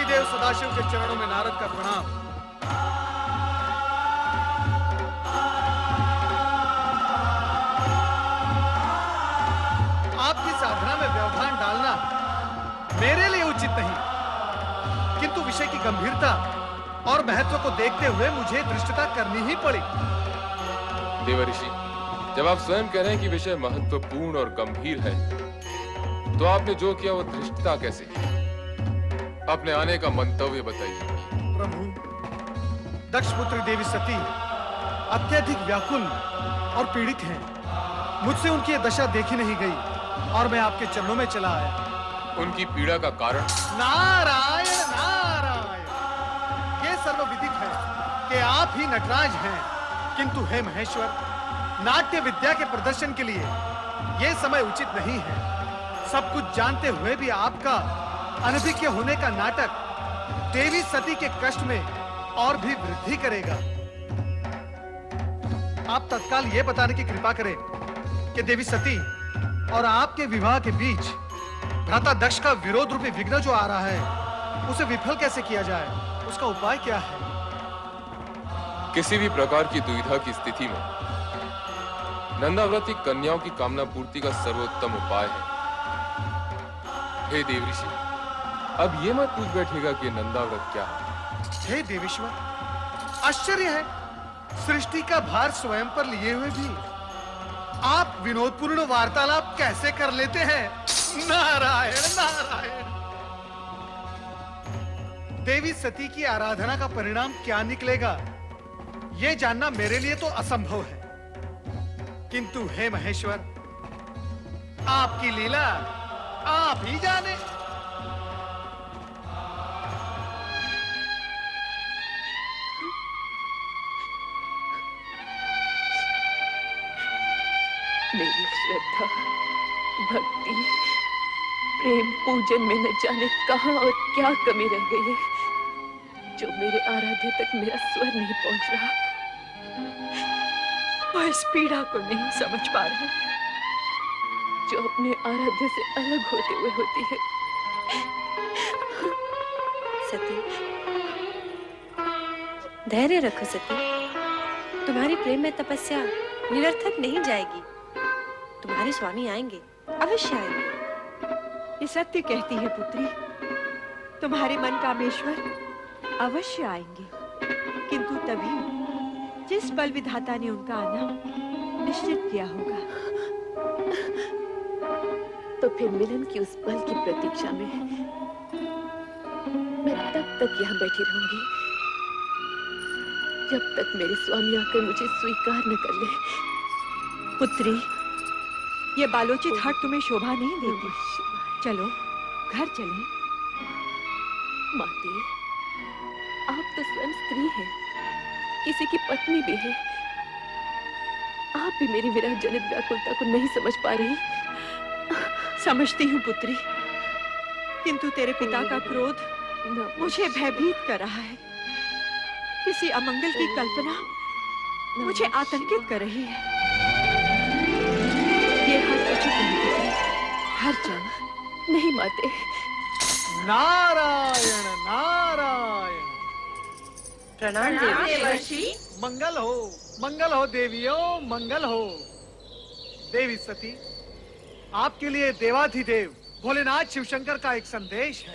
देवाधिदेव सदाशिव के चरणों में नारद का प्रणाम। आपकी साधना में व्यवधान डालना मेरे लिए उचित नहीं, किंतु विषय की गंभीरता और महत्व को देखते हुए मुझे धृष्टता करनी ही पड़ी। देवर्षि, जब आप स्वयं कह रहे हैं कि विषय महत्वपूर्ण और गंभीर है, तो आपने जो किया वो धृष्टता कैसे? अपने आने का मंतव्य बताइए। प्रभु, दक्षपुत्री देवी सती अत्यधिक व्याकुल और पीड़ित हैं। मुझसे उनकी दशा देखी नहीं गई और मैं आपके चरणों में चला आया। उनकी पीड़ा का कारण? नारायण नारायण, ये सर्वविदित है कि आप ही नटराज हैं, किंतु हे महेश्वर, नाट्य विद्या के प्रदर्शन के लिए ये समय उचित नहीं है। सब कुछ जानते हुए भी आपका अनभिज्ञ होने का नाटक देवी सती के कष्ट में और भी वृद्धि करेगा। आप तत्काल ये बताने की कृपा करें कि देवी सती और आपके विवाह के बीच भ्राता दक्ष का विरोध रूपी विघ्न जो आ रहा है, उसे विफल कैसे किया जाए? उसका उपाय क्या है? किसी भी प्रकार की दुविधा की स्थिति में नंदाव्रती कन्याओं की कामना पूर्ति का सर्वोत्तम उपाय है। हे देवऋषि, अब ये मत पूछ बैठेगा कि नंदाव्रत क्या है। हे देवेश्वर, आश्चर्य है, सृष्टि का भार स्वयं पर लिए हुए भी आप विनोदपूर्ण वार्तालाप कैसे कर लेते हैं? नारायण नारायण। देवी सती की आराधना का परिणाम क्या निकलेगा, यह जानना मेरे लिए तो असंभव है, किंतु हे महेश्वर, आपकी लीला आप ही जाने। मेरी श्रद्धा, भक्ति, प्रेम, पूजन में न जाने कहां और क्या कमी रह गई है, जो मेरे आराध्य तक मेरा स्वर नहीं पहुंच रहा। वह इस पीड़ा को नहीं समझ पा रहा, जो अपने आराध्य से अलग होते हुए होती है। सती, धैर्य रखो सती, तुम्हारी प्रेम में तपस्या निरर्थक नहीं जाएगी। तुम्हारे स्वामी आएंगे, अवश्य आएंगे। ये सत्य कहती है पुत्री, तुम्हारे मन कामेश्वर अवश्य आएंगे, किंतु तभी जिस पल विधाता ने उनका आना निश्चित किया होगा। तो फिर मिलन की उस पल की प्रतीक्षा में मैं तब तक यहाँ बैठी रहूंगी जब तक मेरे स्वामी आकर मुझे स्वीकार न कर ले। पुत्री, ये बालोचित हट तुम्हें शोभा नहीं देती। चलो घर चलें। माते, आप तो स्वयं स्त्री हैं, किसी की पत्नी भी है। आप भी मेरी विरह जनित व्याकुलता को नहीं समझ पा रही। समझती हूँ पुत्री, किंतु तेरे पिता का क्रोध मुझे भयभीत कर रहा है। किसी अमंगल की कल्पना मुझे आतंकित कर रही है। ये हट उचित नहीं पुत्री, घर चल। नहीं माते। नारायण नारायण। प्रणाम देवर्षि। मंगल हो देवियों, मंगल हो। देवी सती, आपके लिए देवाधिदेव भोलेनाथ शिवशंकर का एक संदेश है।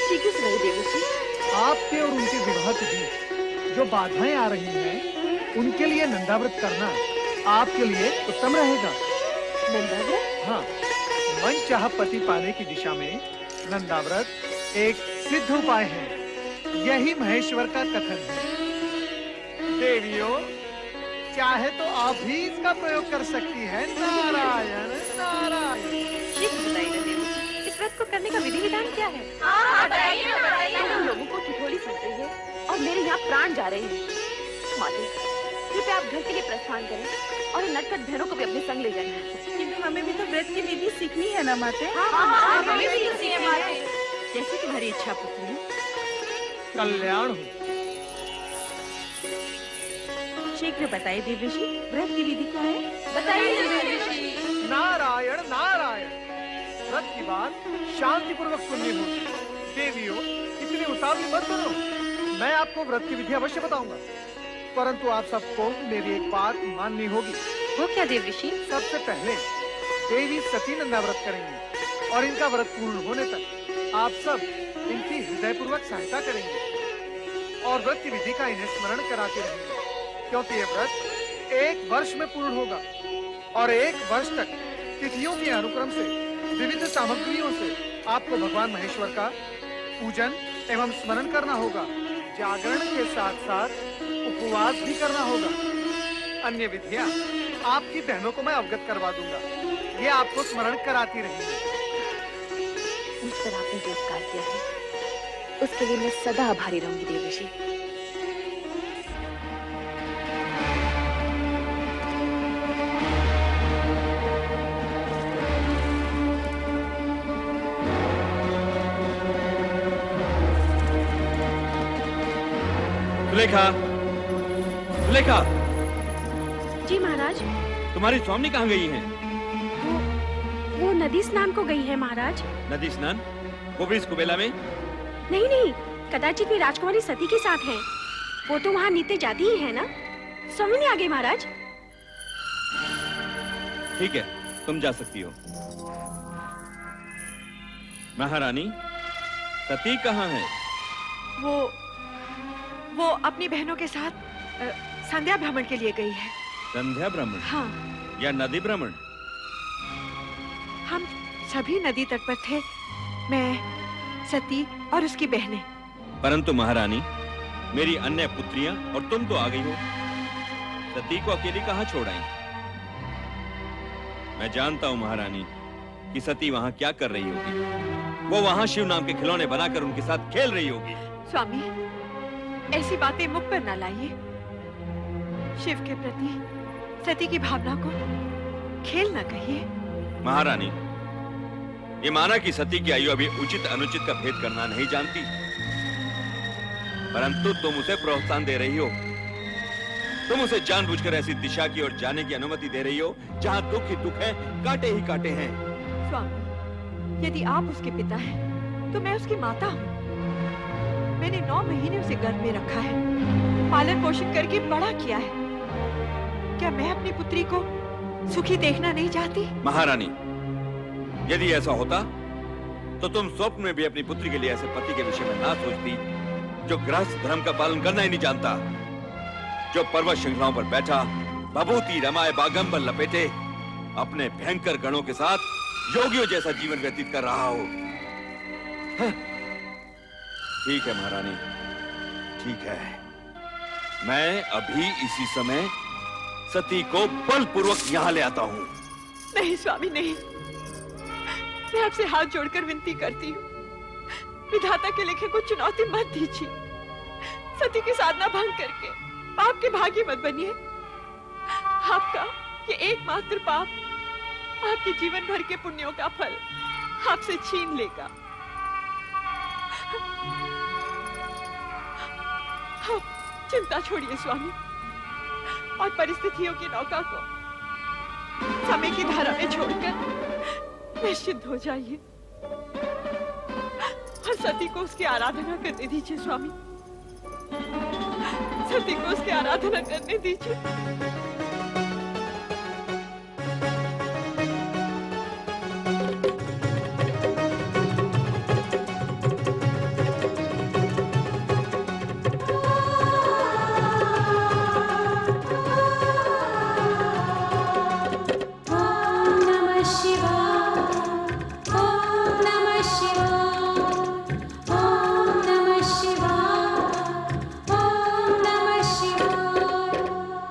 ठीक है देवर्षि। आपके और उनके विवाह के बीच जो बाधाएं आ रही हैं, उनके लिए नंदाव्रत करना आपके लिए उत्तम रहेगा। नंदाव्रत? हाँ, मन चाह पति पाने की दिशा में नंदाव्रत एक सिद्ध उपाय है। यही महेश्वर का कथन है। देवियों, चाहे तो आप भी इसका प्रयोग कर सकती हैं। नारायण नारायण। इस व्रत को करने का विधि विधान क्या है? तुम लोगों को ठिठोली सुन रही है और मेरे यहाँ प्राण जा रहे हैं। माते, कृपया आप घर के लिए प्रस्थान करें और नटखट बहनों को भी अपने संग ले जाएं। किंतु हमें भी तो व्रत की विधि सीखनी है ना माते? हमें भी सीखनी है। जैसे तुम्हारी इच्छा पुत्री। कल्याण हो। शीघ्र बताइए देवर्षि, व्रत की विधि क्या है? बताइए देवर्षि। नारायण नारायण। व्रत की बात शांतिपूर्वक सुननी होगी। देवियों, इतनी उतावली मत करो। मैं आपको व्रत की विधि अवश्य बताऊंगा, परंतु आप सबको मेरी एक बात माननी होगी। वो क्या देव ऋषि? सबसे पहले देवी सती नंदा व्रत करेंगी और इनका व्रत पूर्ण होने तक आप सब इनकी हृदयपूर्वक सहायता करेंगे और व्रत की विधि का इन्हें स्मरण कराते रहेंगे, क्योंकि ये व्रत 1 वर्ष में पूर्ण होगा और 1 वर्ष तक तिथियों के अनुक्रम से विविध सामग्रियों से आपको भगवान महेश्वर का पूजन एवं स्मरण करना होगा। जागरण के साथ साथ उपवास भी करना होगा। अन्य विधियां आपकी बहनों को मैं अवगत करवा दूंगा, ये आपको स्मरण कराती रहेंगी। मुझ पर आपने जो उपकार किया है उसके लिए मैं सदा आभारी रहूंगी देव ऋषि। सुलेखा, सुलेखा, जी महाराज। तुम्हारी स्वामी कहाँ गई हैं? वो नदी स्नान को गई है महाराज। नदी स्नान? वो भी इस कुबेला में? नहीं नहीं, कदाचित वे राजकुमारी सती के साथ हैं। वो तो वहाँ नीचे जाती ही है ना। स्वामी नहीं आ गई महाराज। ठीक है, तुम जा सकती हो। महारानी, सती कहाँ है? वो अपनी बहनों के साथ संध्या भ्रमण के लिए गई है। संध्या भ्रमण? हाँ, या नदी भ्रमण? हम सभी नदी तट पर थे, मैं, सती और उसकी बहनें। परंतु महारानी, मेरी अन्य पुत्रियां और तुम तो आ गई हो। सती को अकेली कहाँ छोड़ आई? मैं जानता हूँ महारानी कि सती वहाँ क्या कर रही होगी। वो वहाँ शिव नाम के खिलौने बनाकर उनके साथ खेल रही होगी। स्वामी, ऐसी बातें मुख पर न लाइए। शिव के प्रति सती की भावना को खेल न कहिए। महारानी, ये माना कि सती की आयु अभी उचित अनुचित का भेद करना नहीं जानती, परंतु तुम उसे प्रोत्साहन दे रही हो। तुम उसे जानबूझकर ऐसी दिशा की ओर जाने की अनुमति दे रही हो जहां दुख ही दुख है, कांटे ही कांटे हैं। स्वामी, यदि आप उसके पिता हैं, तो मैं उसकी माता हूँ। मैंने 9 महीने उसे गर्भ में रखा है, पालन पोषण करके बड़ा किया है। क्या मैं अपनी पुत्री को सुखी देखना नहीं चाहती? महारानी, यदि ऐसा होता तो तुम स्वप्न में भी अपनी पुत्री के लिए ऐसे पति के विषय में ना सोचती जो गृहस्थ धर्म का पालन करना ही नहीं जानता, जो पर्वत श्रृंखलाओं पर बैठा भभूति रमाए बागंबर लपेटे अपने भयंकर गणों के साथ योगियों जैसा जीवन व्यतीत कर रहा हो। ठीक है महारानी, ठीक है। मैं अभी इसी समय सती को बलपूर्वक यहाँ ले आता हूँ। नहीं स्वामी, नहीं। मैं आपसे हाथ जोड़कर विनती करती हूँ, विधाता के लिखे को चुनौती मत दीजिए। सती की साधना भंग करके आपके भागी मत बनिए। आपका ये एकमात्र पाप आपके जीवन भर के पुण्यों का फल आपसे छीन लेगा। आप चिंता छोड़िए स्वामी, और परिस्थितियों की नौका को समय की धारा में छोड़कर निश्चिंत हो जाइए और सती को उसकी आराधना करने दीजिए। स्वामी, सती को उसकी आराधना करने दीजिए।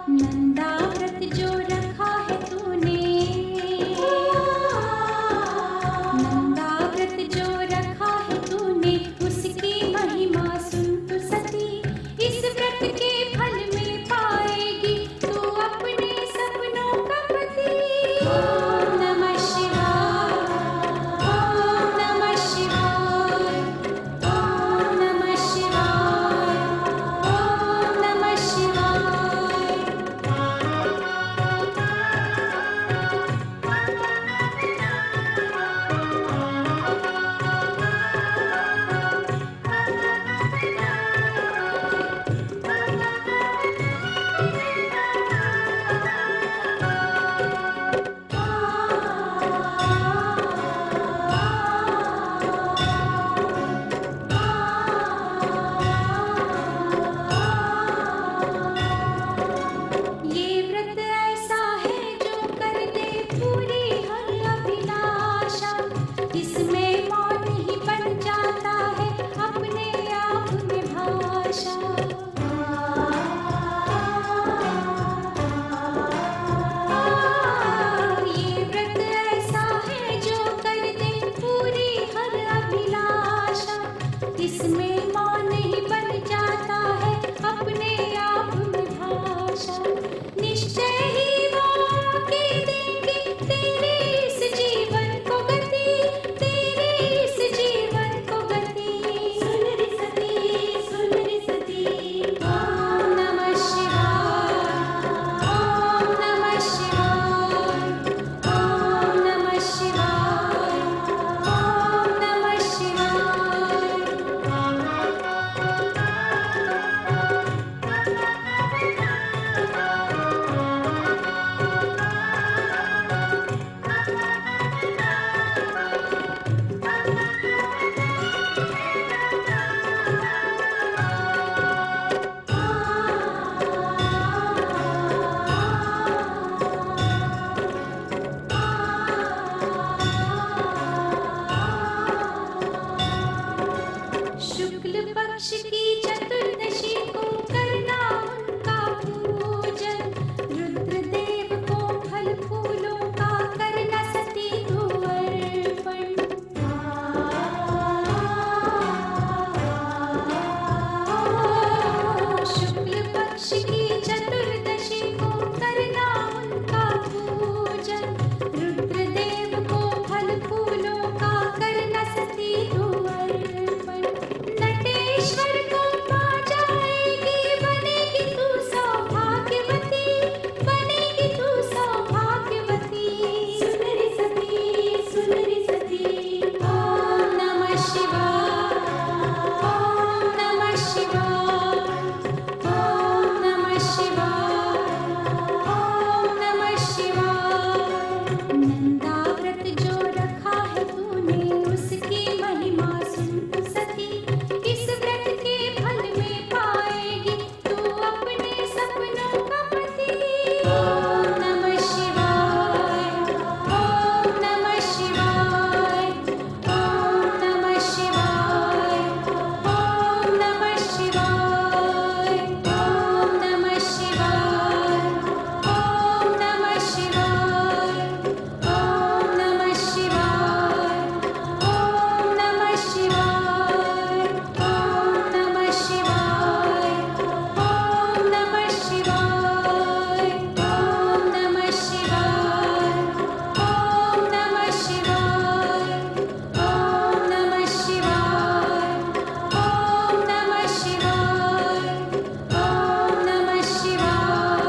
नंदा रुद्रदेव को फल फूलों का करना सती तू अर्पण। नटेश्वर को पा जाएगी, बनेगी तू सौभाग्यवती, बनेगी तू सौभाग्यवती। सुंदरी सती, सुंदरी सती। ओम नमः शिवाय, ओम नमः शिवाय, ओम नमः शिवाय, ओम नमः शिवाय। नंदाव्रत जो रखा है तूने, उसकी महिमा सुन सती। इस व्रत के फल में पाएगी तू अपने सपनों का पति। ओम नमः शिवाय, ओम नमः शिवाय, ओम नमः शिवाय, ओम नमः शिवाय, ओम नमः शिवाय, ओम नमः शिवाय, ओम नमः शिवाय, ओम नमः शिवाय, ओम नमः शिवाय, ओम नमः शिवाय, ओम नमः शिवाय, ओम नमः शिवाय, ओम नमः शिवाय, ओम नमः शिवाय, ओम नमः शिवाय,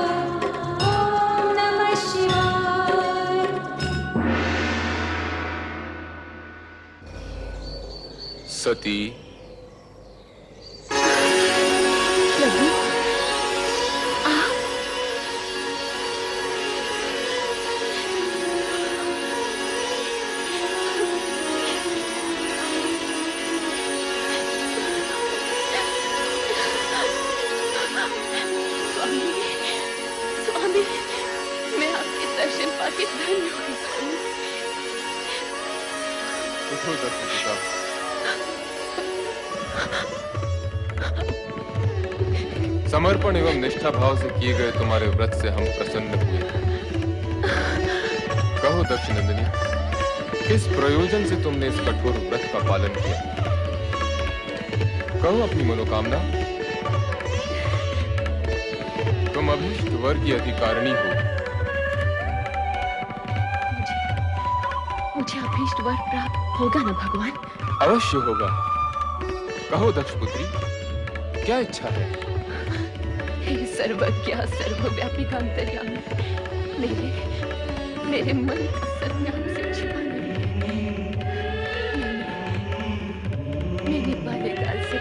ओम नमः शिवाय। सती, प्रभु, आप स्वामी, स्वामी, मैं आपके दर्शन पाके धन्य हुई स्वामी। उठो दक्ष पिता। समर्पण एवं निष्ठा भाव से किए गए तुम्हारे व्रत से हम प्रसन्न हुए। कहो दक्ष नंदिनी, किस प्रयोजन से तुमने इस कठोर व्रत का पालन किया? कहो अपनी मनोकामना। तुम अभीष्ट वर की अधिकारिणी हो। मुझे अभीष्ट वर प्राप्त होगा ना भगवान? अवश्य होगा। कहो दक्ष पुत्री, क्या इच्छा है? हे सर्वज्ञ सर्वव्यापी का अंतर्यामी, मेरे मन का सत्यान से छिपा नहीं है। मैंने बाल्यकाल से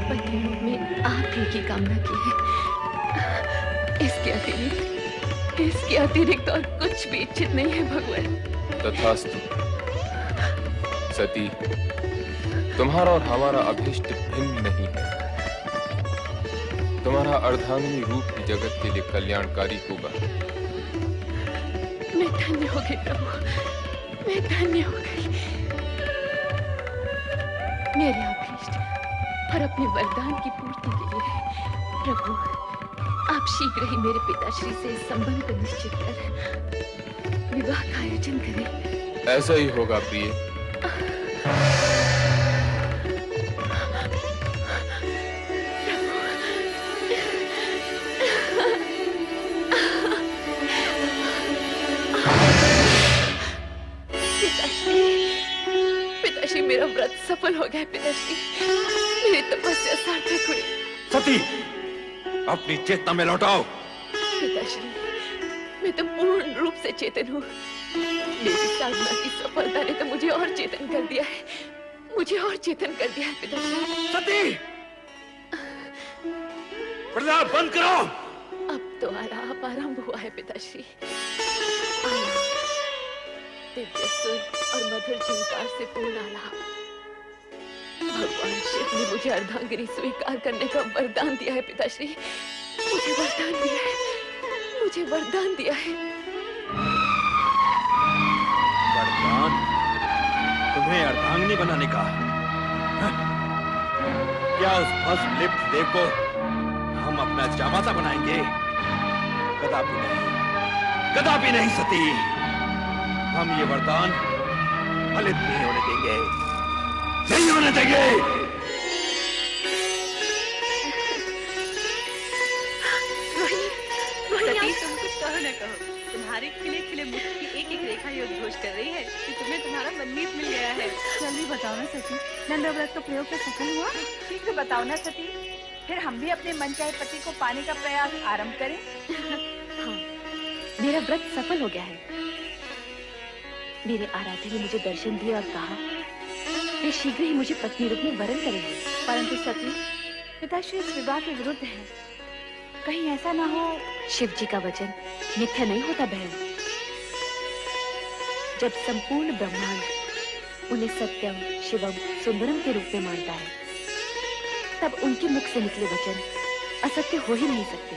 पति रूप में आप ही की कामना की है। इसके अतिरिक्त और कुछ भी इच्छित नहीं है भगवान। तथास्तु। सती, तुम्हारा और हमारा अभीष्ट भिन्न नहीं है। तुम्हारा अर्धांगिनी रूप ही जगत के लिए कल्याणकारी होगा। मैं धन्य हो गई प्रभु, मैं धन्य हो गई। मेरे अभीष्ट और अपने वरदान की पूर्ति के लिए प्रभु, आप शीघ्र ही मेरे पिताश्री से इस संबंध को निश्चित कर विवाह का आयोजन करें। ऐसा ही होगा प्रिय। पिताश्री, मेरा व्रत सफल हो गया। पिताश्री, मेरी तपस्या सार्थक हुई। सती, अपनी चेतना में लौटाओ। पिताश्री, मैं तो पूर्ण रूप से चेतन हूँ। मेरी साधना की सफलता ने तो मुझे और चेतन कर दिया है, मुझे और चेतन कर दिया है पिताश्री। सती, प्रलाप बंद करो। अब तो आलाप आरंभ हुआ है पिताश्री। आलाप, दिव्य सुर और मधुर झंकार से पूर्ण आलाप। भगवान शिव ने मुझे अर्धांगिनी स्वीकार करने का वरदान दिया है पिताश्री। मुझे वरदान दिया है, मुझे वरदान दिया है। वरदान? तुम्हें अर्धांगिनी बनाने का? क्या उस भस्म लिप्त देव को हम अपना जामाता बनाएंगे? कदापि नहीं, कदापि नहीं सती। हम ये वरदान फलित नहीं होने देंगे, नहीं होने देंगे। रोहिणी, तुम कुछ कहो न कहो। तुम्हारे खिले खिले मुख की एक एक रेखा ये उद्घोष कर रही है कि तुम्हें तुम्हारा मनमीत मिल गया है। जल्दी बताओ ना सती, नंदा व्रत का प्रयोग तो सफल हुआ? ठीक है, बताओ ना सती, फिर हम भी अपने मनचाहे पति को पाने का प्रयास आरंभ करें। हाँ, मेरा व्रत सफल हो गया है। मेरे आराध्य ने मुझे दर्शन दिया और कहा वे शीघ्र ही मुझे पत्नी रूप में वरण करेंगे। परंतु सती, पिताश्री इस विवाह के विरुद्ध है। कहीं ऐसा ना हो। शिव जी का वचन मिथ्या नहीं होता बहन। जब संपूर्ण ब्रह्मांड उन्हें सत्यम, शिवम, सुंदरम के रूप में मानता है, तब उनके मुख से निकले वचन असत्य हो ही नहीं सकते।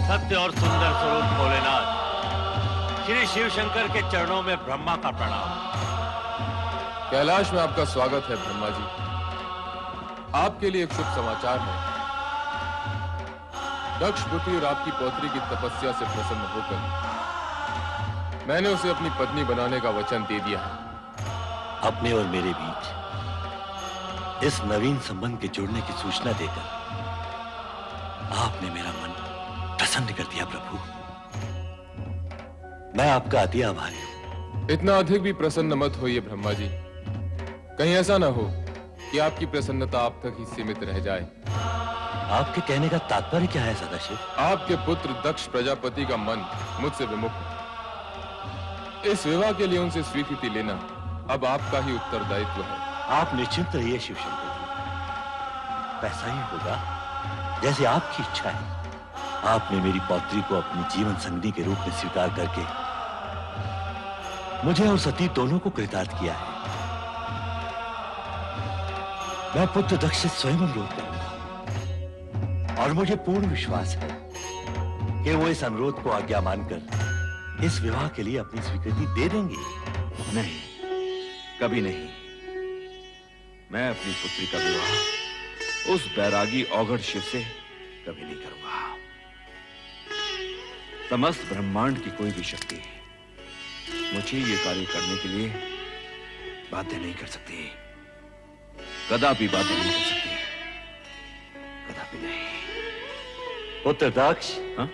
सत्य और सुंदर स्वरूप भोलेनाथ, श्री शिव शंकर के चरणों में ब्रह्मा का प्रणाम। कैलाश में आपका स्वागत है ब्रह्मा जी। आपके लिए एक शुभ समाचार है। दक्ष पुत्री और आपकी पौत्री की तपस्या से प्रसन्न होकर मैंने उसे अपनी पत्नी बनाने का वचन दे दिया है। अपने और मेरे बीच इस नवीन संबंध के जुड़ने की सूचना देकर आपने मेरा मन प्रसन्न कर दिया प्रभु। मैं आपका अति आभारी हूं। इतना अधिक भी प्रसन्न मत होइए ब्रह्मा जी। कहीं ऐसा ना हो कि आपकी प्रसन्नता आप तक ही सीमित रह जाए। आपके कहने का तात्पर्य क्या है सदाशिव? आपके पुत्र दक्ष प्रजापति का मन मुझसे विमुख है। इस विवाह के लिए उनसे स्वीकृति लेना अब आपका ही उत्तरदायित्व है। आप निश्चिंत रहिए शिव शंकर जी, वैसा ही होगा जैसे आपकी इच्छा है। आपने मेरी पौत्री को अपनी जीवन संगिनी के रूप में स्वीकार करके मुझे और सती दोनों को कृतार्थ किया है। मैं पुत्र दक्ष से स्वयं अनुरोध करूंगा और मुझे पूर्ण विश्वास है कि वो इस अनुरोध को आज्ञा मानकर इस विवाह के लिए अपनी स्वीकृति दे देंगे। नहीं, कभी नहीं। मैं अपनी पुत्री का विवाह उस बैरागी औघड़ शिव से कभी नहीं करूंगा। समस्त ब्रह्मांड की कोई भी शक्ति मुझे ये कार्य करने के लिए बाध्य नहीं कर सकती। कदापि बाध्य नहीं कर सकती, कदापि नहीं। पुत्र दक्ष, हाँ?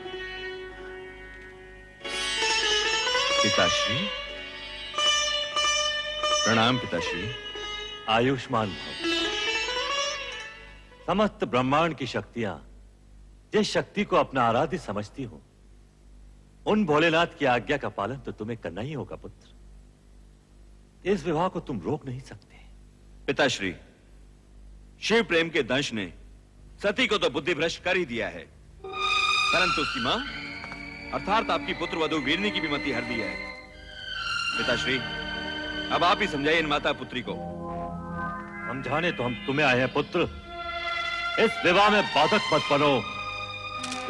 पिताश्री, प्रणाम पिताश्री। आयुष्मान भव। समस्त ब्रह्मांड की शक्तियां जिस शक्ति को अपना आराध्य समझती हो, उन भोलेनाथ की आज्ञा का पालन तो तुम्हें करना ही होगा पुत्र। इस विवाह को तुम रोक नहीं सकते। पिताश्री, शिव प्रेम के दंश ने सती को तो बुद्धि भ्रष्ट कर ही दिया है, परंतु उसकी मां अर्थात आपकी पुत्र वधु वीरनी की भी मति हर दी है। पिताश्री, अब आप ही समझाइए इन माता पुत्री को। समझाने तो हम तुम्हें आए हैं पुत्र। इस विवाह में बाधक मत बनो,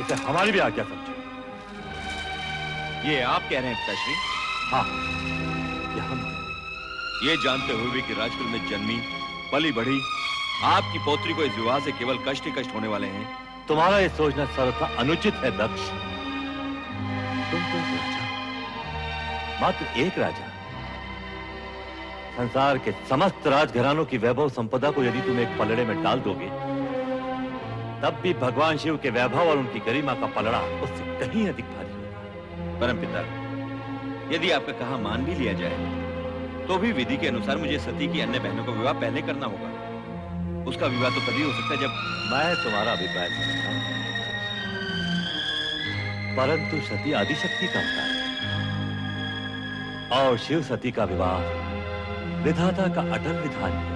इसे हमारी भी आज्ञा समझो। ये आप कह रहे हैं पिताश्री? हाँ, ये हम। ये जानते हुए भी कि राजकुल में जन्मी पली बढ़ी आपकी पौत्री को इस विवाह से केवल कष्ट ही कष्ट होने वाले हैं। तुम्हारा ये सोचना सर्वथा अनुचित है दक्ष। तुम तो एक राजा, मात्र एक राजा। संसार के समस्त राजघरानों की वैभव संपदा को यदि तुम एक पलड़े में डाल दोगे, तब भी भगवान शिव के वैभव और उनकी गरिमा का पलड़ा उससे कहीं अधिक भारी होगा। परमपिता, यदि आपका कहा मान भी लिया जाए तो भी विधि के अनुसार मुझे सती की अन्य बहनों का विवाह पहले करना होगा। उसका विवाह तो तभी हो सकता है जब मैं तुम्हारा अभिप्राय समझता हूं, परंतु सती आदिशक्ति का अवतार है और शिव सती का विवाह विधाता का अटल विधान है।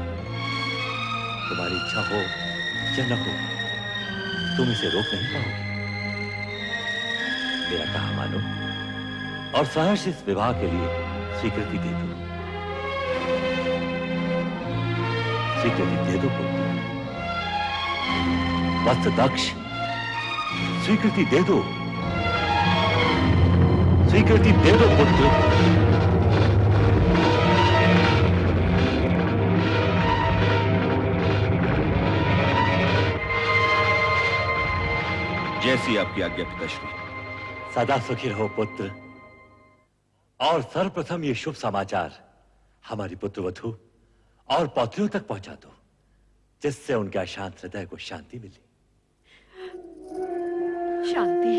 तुम्हारी इच्छा हो या न हो, तुम इसे रोक नहीं पाओगे। मेरा कहा मानो और सहर्ष इस विवाह के लिए स्वीकृति दे दो। स्वीकृति दे दो पुत्र। वत्स दक्ष, स्वीकृति दे दो। स्वीकृति दे दो पुत्र। जैसी आपकी आज्ञा पिताश्री। सदा सुखी रहो पुत्र। और सर्वप्रथम ये शुभ समाचार हमारी पुत्र वधु और पौत्रियों तक पहुंचा दो, जिससे उनके अशांत हृदय को शांति मिले। शांति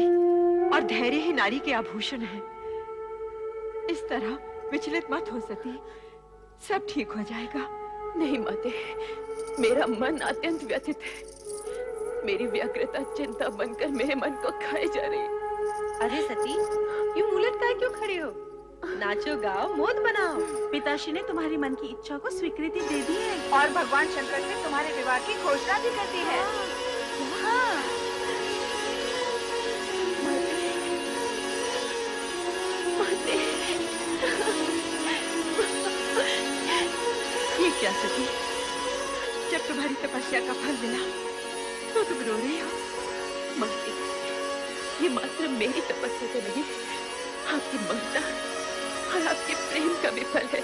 और धैर्य ही नारी के आभूषण है। इस तरह विचलित मत हो सती, सब ठीक हो जाएगा। नहीं माते, मेरा मन अत्यंत व्यथित है। मेरी व्यग्रता चिंता बनकर मेरे मन को खाए जा रही है। अरे सती, यूं मुंह लटकाए क्यों खड़े हो? नाचो गाओ, मौज बनाओ। पिताश्री ने तुम्हारी मन की इच्छा को स्वीकृति दे दी है और भगवान शंकर से तुम्हारे विवाह की घोषणा भी कर दी है। हाँ। ये क्या सती, जब तुम्हारी तपस्या का फल मिला तो तुम रो रही हो? माते, ये मात्र मेरी तपस्या तो नहीं, आपकी ममता और आपके प्रेम का भी फल है।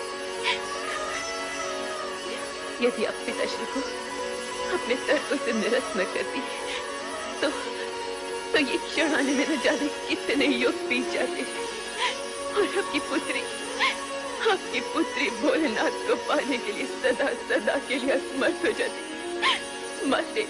यदि आप पिताश्री को अपने तर्कों से निरस्त न करती तो ये क्षण आने में न जाने कितने युग बीत जाते और आपकी पुत्री भोलेनाथ को पाने के लिए सदा सदा के लिए असमर्थ हो जाती। माते,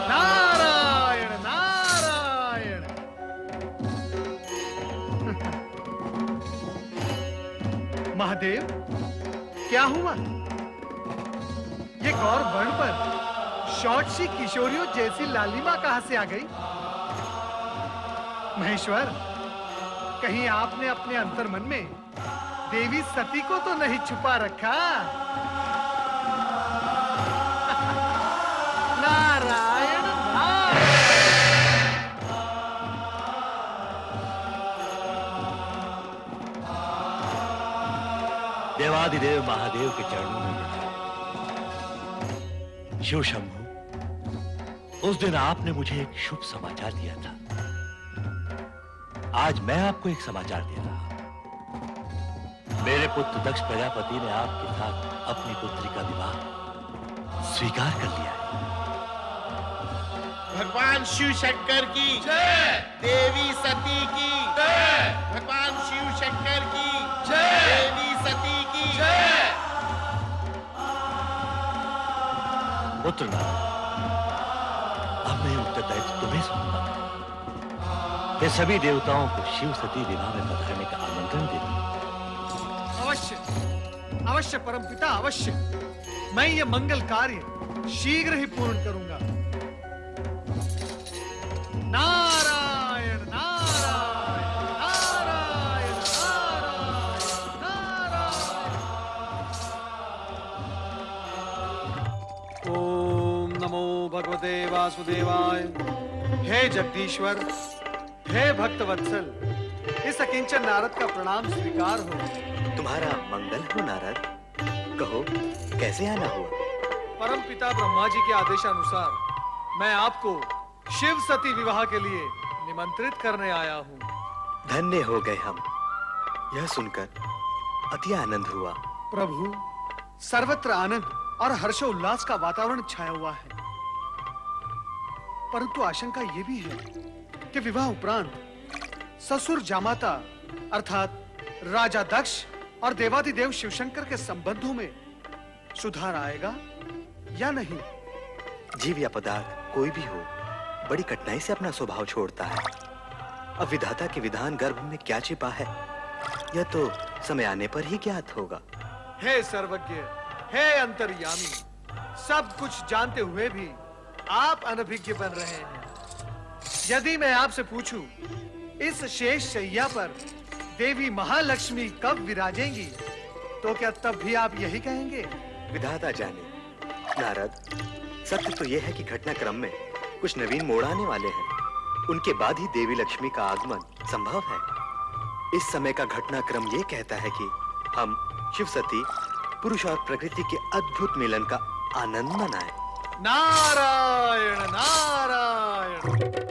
नारायण नारायण। महादेव, क्या हुआ? ये गौर वर्ण पर शॉर्ट सी किशोरियों जैसी लालिमा कहां से आ गई? महेश्वर, कहीं आपने अपने अंतर्मन में देवी सती को तो नहीं छुपा रखा? नारायण नारायण। देवादिदेव महादेव के चरणों में बैठा। शिव शंभु, उस दिन आपने मुझे एक शुभ समाचार दिया था। आज मैं आपको एक समाचार दे रहा हूं। मेरे पुत्र दक्ष प्रजापति ने आपके साथ अपनी पुत्री का विवाह स्वीकार कर लिया है। भगवान शिव शंकर की जय, देवी सती की जय, भगवान शिव शंकर की जय, देवी सती की जय। पुत्र नारद, अब मैं उत्तरदायित्व तुम्हें सौंपता हूं। ये सभी देवताओं को शिव सती विवाह में पधारने का आमंत्रण देता हूं। अवश्य अवश्य परमपिता, अवश्य। मैं ये मंगल कार्य शीघ्र ही पूर्ण करूंगा। नारायण नारायण नारायण नारायण। ओम नमो भगवते वासुदेवाय। हे जगदीश्वर, हे भक्तवत्सल, इस अकिंचन नारद का प्रणाम स्वीकार हो। तुम्हारा मंगल हो नारद, कहो कैसे आना हुआ? परम पिता ब्रह्मा जी के आदेशानुसार मैं आपको शिव सती विवाह के लिए निमंत्रित करने आया हूँ। धन्य हो गए हम, यह सुनकर अति आनंद हुआ। प्रभु, सर्वत्र आनंद और हर्षोल्लास का वातावरण छाया हुआ है, परंतु आशंका ये भी है कि विवाह उपरांत ससुर जामाता अर्थात राजा दक्ष और देवादिदेव शिवशंकर के संबंधों में सुधार आएगा या नहीं? जीव या पदार्थ कोई भी हो, बड़ी कठिनाई से अपना स्वभाव छोड़ता है। अब विधाता के विधान गर्भ में क्या छिपा है, यह तो समय आने पर ही ज्ञात होगा। हे सर्वज्ञ, हे अंतर्यामी, सब कुछ जानते हुए भी आप अनभिज्ञ बन रहे हैं। यदि मैं आपसे पूछूं, इस शेष शैया पर देवी महालक्ष्मी कब विराजेंगी, तो क्या तब भी आप यही कहेंगे? विधाता जाने। नारद, सत्य तो यह है कि घटनाक्रम में कुछ नवीन मोड़ आने वाले हैं। उनके बाद ही देवी लक्ष्मी का आगमन संभव है। इस समय का घटनाक्रम ये कहता है कि हम शिव सती पुरुष और प्रकृति के अद्भुत मिलन का आनंद मनाएं। नारायण नारायण।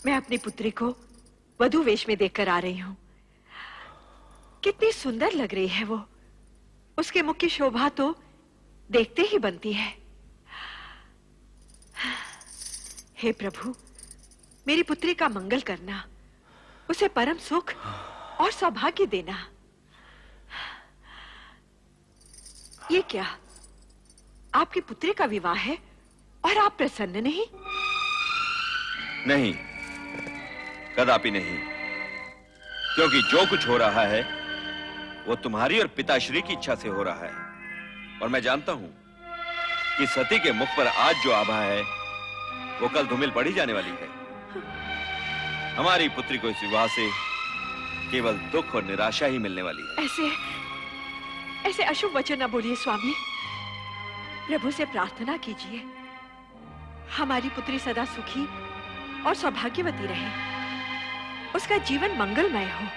मैं अपनी पुत्री को वधू वेश में देखकर आ रही हूँ। कितनी सुंदर लग रही है वो। उसके मुख की शोभा तो देखते ही बनती है। हे प्रभु, मेरी पुत्री का मंगल करना, उसे परम सुख और सौभाग्य देना। ये क्या, आपकी पुत्री का विवाह है और आप प्रसन्न नहीं? नहीं, कदापि नहीं, क्योंकि जो कुछ हो रहा है वो तुम्हारी और पिताश्री की इच्छा से हो रहा है। और मैं जानता हूं कि सती के मुख पर आज जो आभा है वो कल धूमिल पड़ी जाने वाली है। हमारी पुत्री को इस विवाह से केवल दुख और निराशा ही मिलने वाली है। ऐसे अशुभ वचन न बोलिए स्वामी। प्रभु से प्रार्थना कीजिए, हमारी पुत्री सदा सुखी और सौभाग्यवती रहे, उसका जीवन मंगलमय हो।